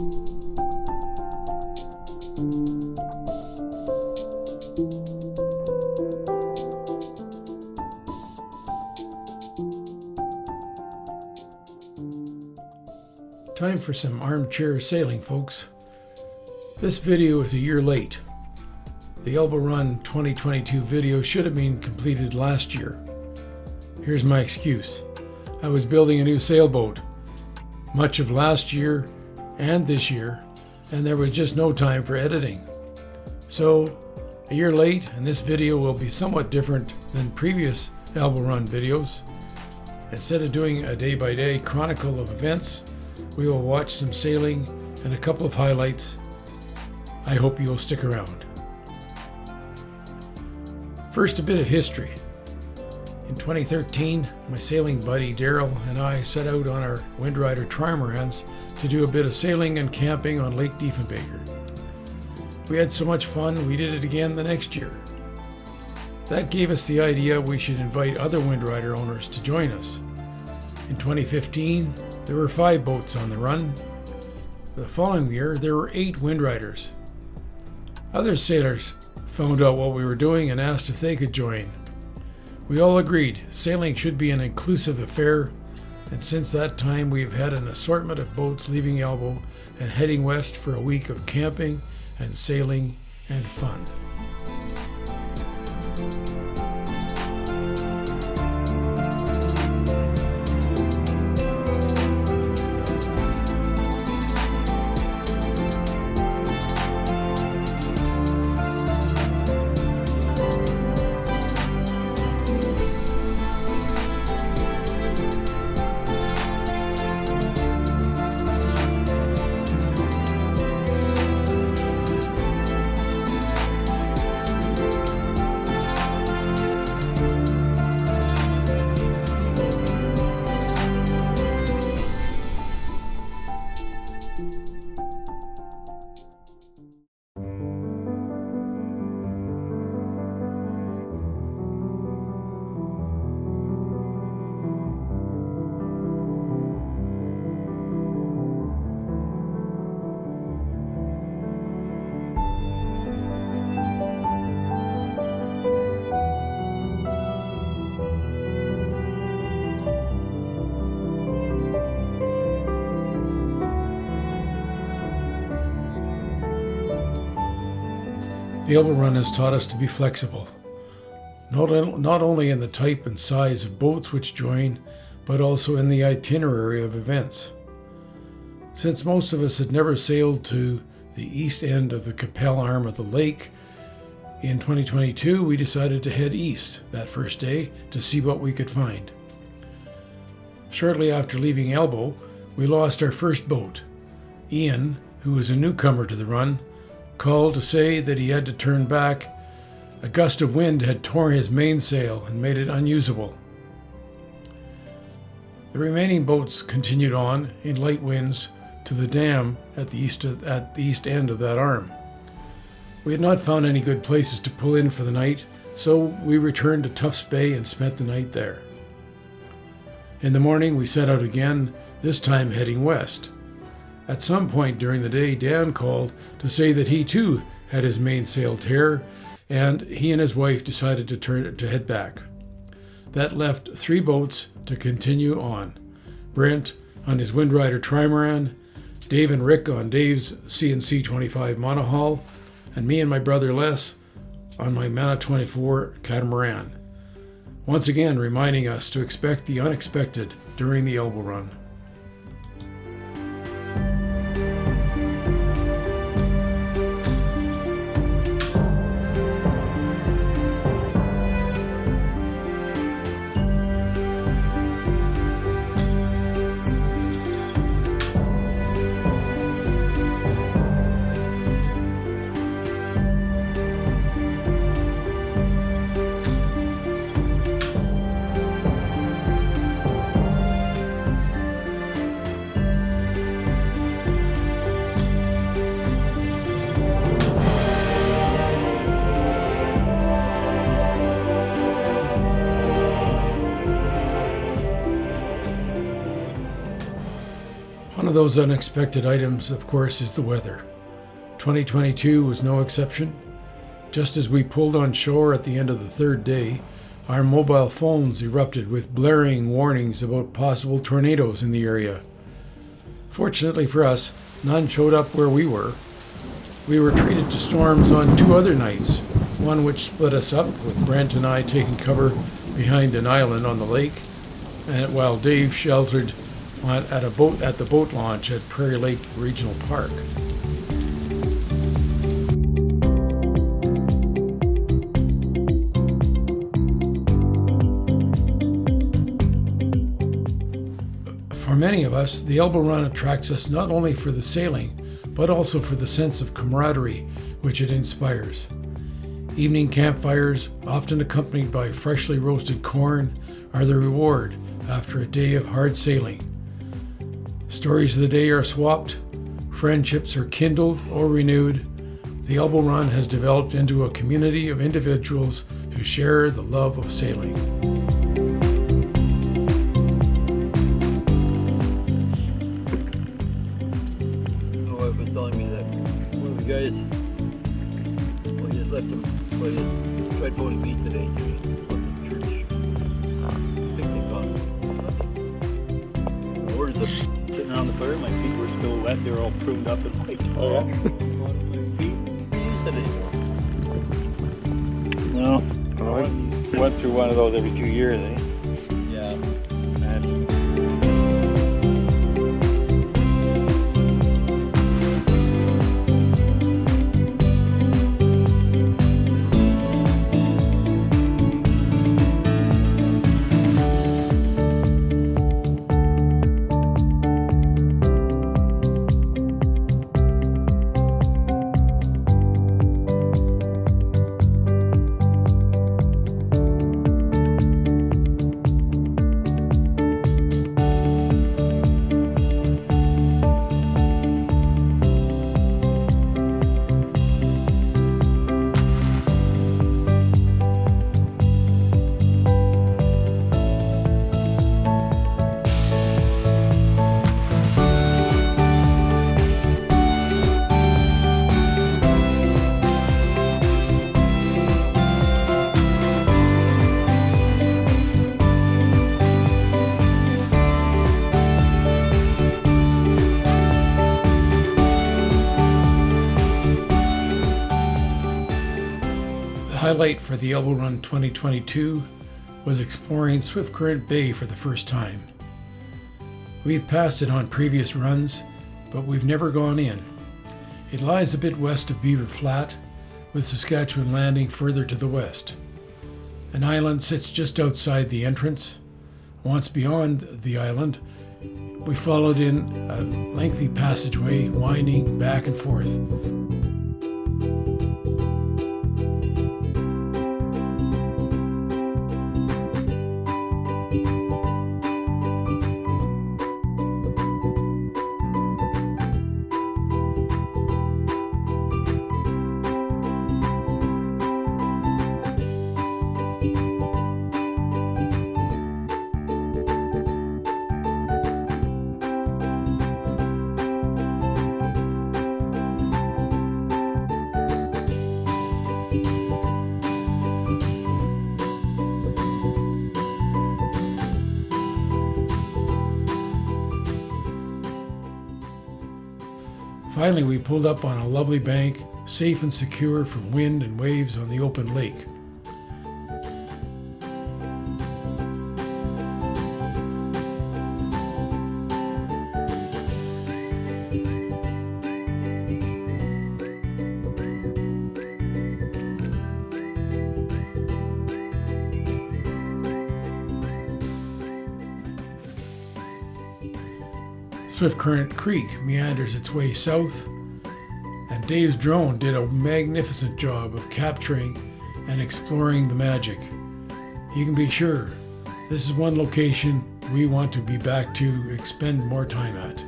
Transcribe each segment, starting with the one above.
Time for some armchair sailing, folks. This video is a year late. The Elbow Run 2022 video should have been completed last year. Here's my excuse. I was building a new sailboat much of last year and this year, and there was just no time for editing. So, a year late, and this video will be somewhat different than previous Elbow Run videos. Instead of doing a day-by-day chronicle of events, we will watch some sailing and a couple of highlights. I hope you will stick around. First, a bit of history. In 2013, my sailing buddy Daryl and I set out on our Windrider trimarans to do a bit of sailing and camping on Lake Diefenbaker. We had so much fun, we did it again the next year. That gave us the idea we should invite other Windrider owners to join us. In 2015, there were 5 boats on the run. The following year, there were 8 Windriders. Other sailors found out what we were doing and asked if they could join. We all agreed sailing should be an inclusive affair, and since that time we've had an assortment of boats leaving Elbow and heading west for a week of camping and sailing and fun. The Elbow Run has taught us to be flexible, not only in the type and size of boats which join, but also in the itinerary of events. Since most of us had never sailed to the east end of the Capel arm of the lake, in 2022 we decided to head east that first day to see what we could find. Shortly after leaving Elbow, we lost our first boat. Ian, who was a newcomer to the run, called to say that he had to turn back. A gust of wind had torn his mainsail and made it unusable. The remaining boats continued on in light winds to the dam at the east end of that arm. We had not found any good places to pull in for the night, so we returned to Tufts Bay and spent the night there. In the morning we set out again, this time heading west. At some point during the day, Dan called to say that he too had his mainsail tear, and he and his wife decided to head back. That left 3 boats to continue on. Brent on his Windrider trimaran, Dave and Rick on Dave's CNC 25 monohull, and me and my brother Les on my Mana 24 catamaran. Once again reminding us to expect the unexpected during the Elbow Run. One of those unexpected items, of course, is the weather. 2022 was no exception. Just as we pulled on shore at the end of the third day, our mobile phones erupted with blaring warnings about possible tornadoes in the area. Fortunately for us, none showed up where we were. We were treated to storms on 2 other nights, one which split us up, with Brent and I taking cover behind an island on the lake, and while Dave sheltered at the boat launch at Prairie Lake Regional Park. For many of us, the Elbow Run attracts us not only for the sailing, but also for the sense of camaraderie which it inspires. Evening campfires, often accompanied by freshly roasted corn, are the reward after a day of hard sailing. Stories of the day are swapped, friendships are kindled or renewed. The Elbow Run has developed into a community of individuals who share the love of sailing. My wife was telling me that one of the guys, well, he just left him, well, he tried boating me today to the church picnic on. The words of sitting around the fire, my feet were still wet, they were all pruned up and white. Oh, yeah? My feet, you said it anymore. No. I went through one of those every 2 years, eh? Yeah. And The highlight for the Elbow Run 2022 was exploring Swift Current Bay for the first time. We've passed it on previous runs, but we've never gone in. It lies a bit west of Beaver Flat, with Saskatchewan Landing further to the west. An island sits just outside the entrance. Once beyond the island, we followed in a lengthy passageway winding back and forth. Finally, we pulled up on a lovely bank, safe and secure from wind and waves on the open lake. Swift Current Creek meanders its way south, and Dave's drone did a magnificent job of capturing and exploring the magic. You can be sure this is one location we want to be back to expend more time at.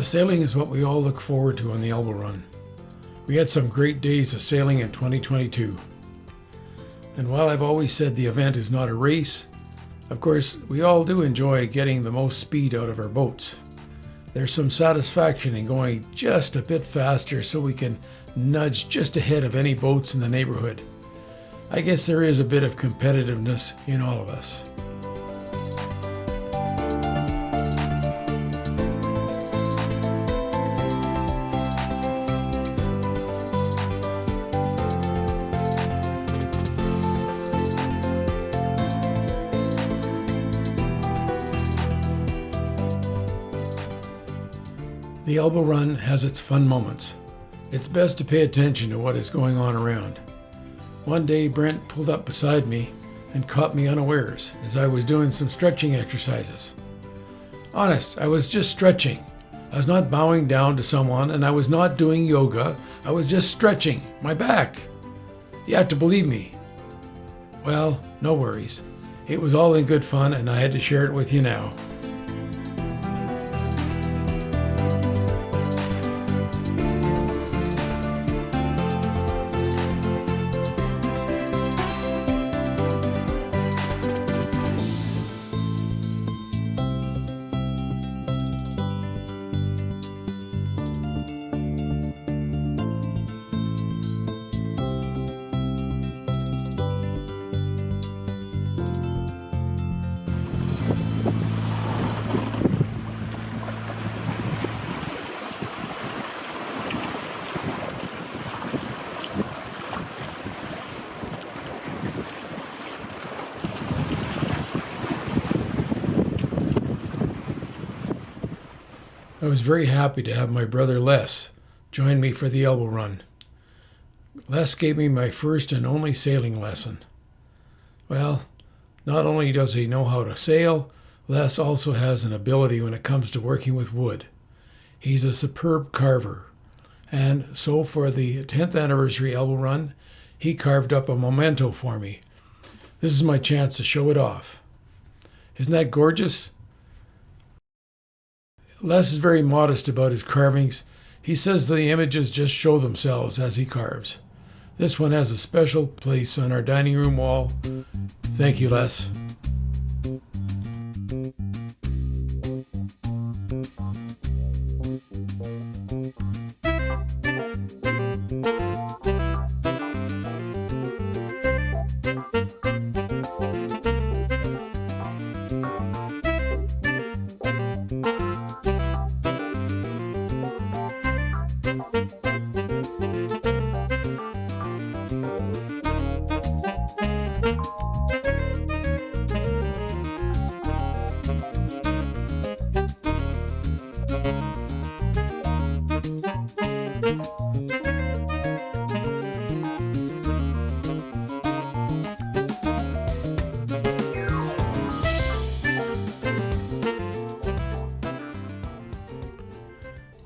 sailing is what we all look forward to on the Elbow Run. We had some great days of sailing in 2022. And while I've always said the event is not a race, of course, we all do enjoy getting the most speed out of our boats. There's some satisfaction in going just a bit faster so we can nudge just ahead of any boats in the neighborhood. I guess there is a bit of competitiveness in all of us. The Elbow Run has its fun moments. It's best to pay attention to what is going on around. One day Brent pulled up beside me and caught me unawares as I was doing some stretching exercises. Honest, I was just stretching. I was not bowing down to someone and I was not doing yoga. I was just stretching my back. You have to believe me. Well, no worries. It was all in good fun and I had to share it with you now. I was very happy to have my brother Les join me for the Elbow Run. Les gave me my first and only sailing lesson. Well, not only does he know how to sail, Les also has an ability when it comes to working with wood. He's a superb carver, and so for the 10th anniversary Elbow Run, he carved up a Momento for me. This is my chance to show it off. Isn't that gorgeous? Les is very modest about his carvings. He says the images just show themselves as he carves. This one has a special place on our dining room wall. Thank you, Les.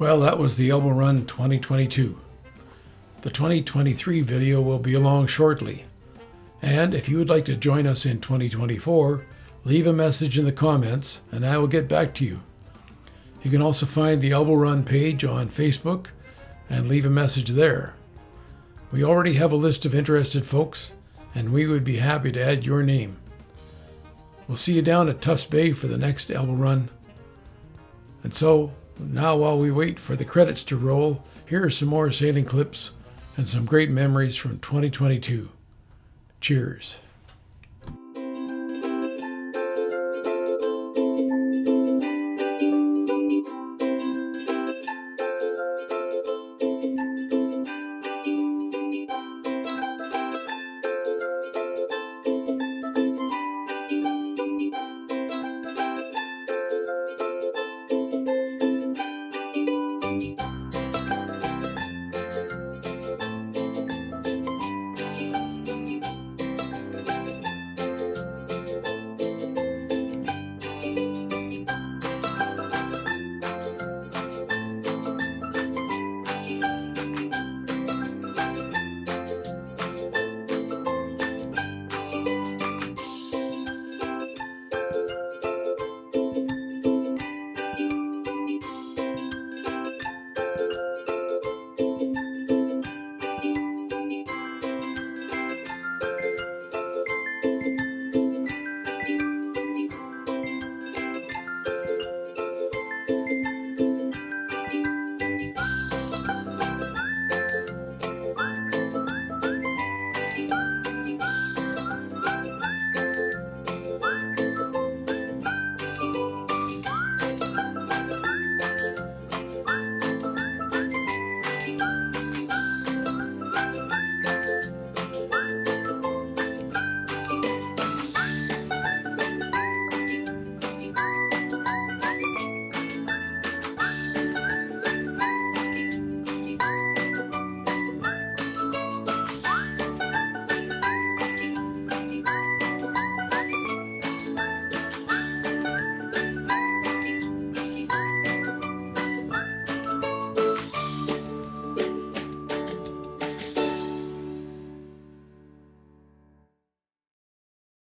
Well, that was the Elbow Run 2022. The 2023 video will be along shortly. And if you would like to join us in 2024, leave a message in the comments and I will get back to you. You can also find the Elbow Run page on Facebook and leave a message there. We already have a list of interested folks and we would be happy to add your name. We'll see you down at Tufts Bay for the next Elbow Run. And so, now while we wait for the credits to roll, here are some more sailing clips and some great memories from 2022. Cheers.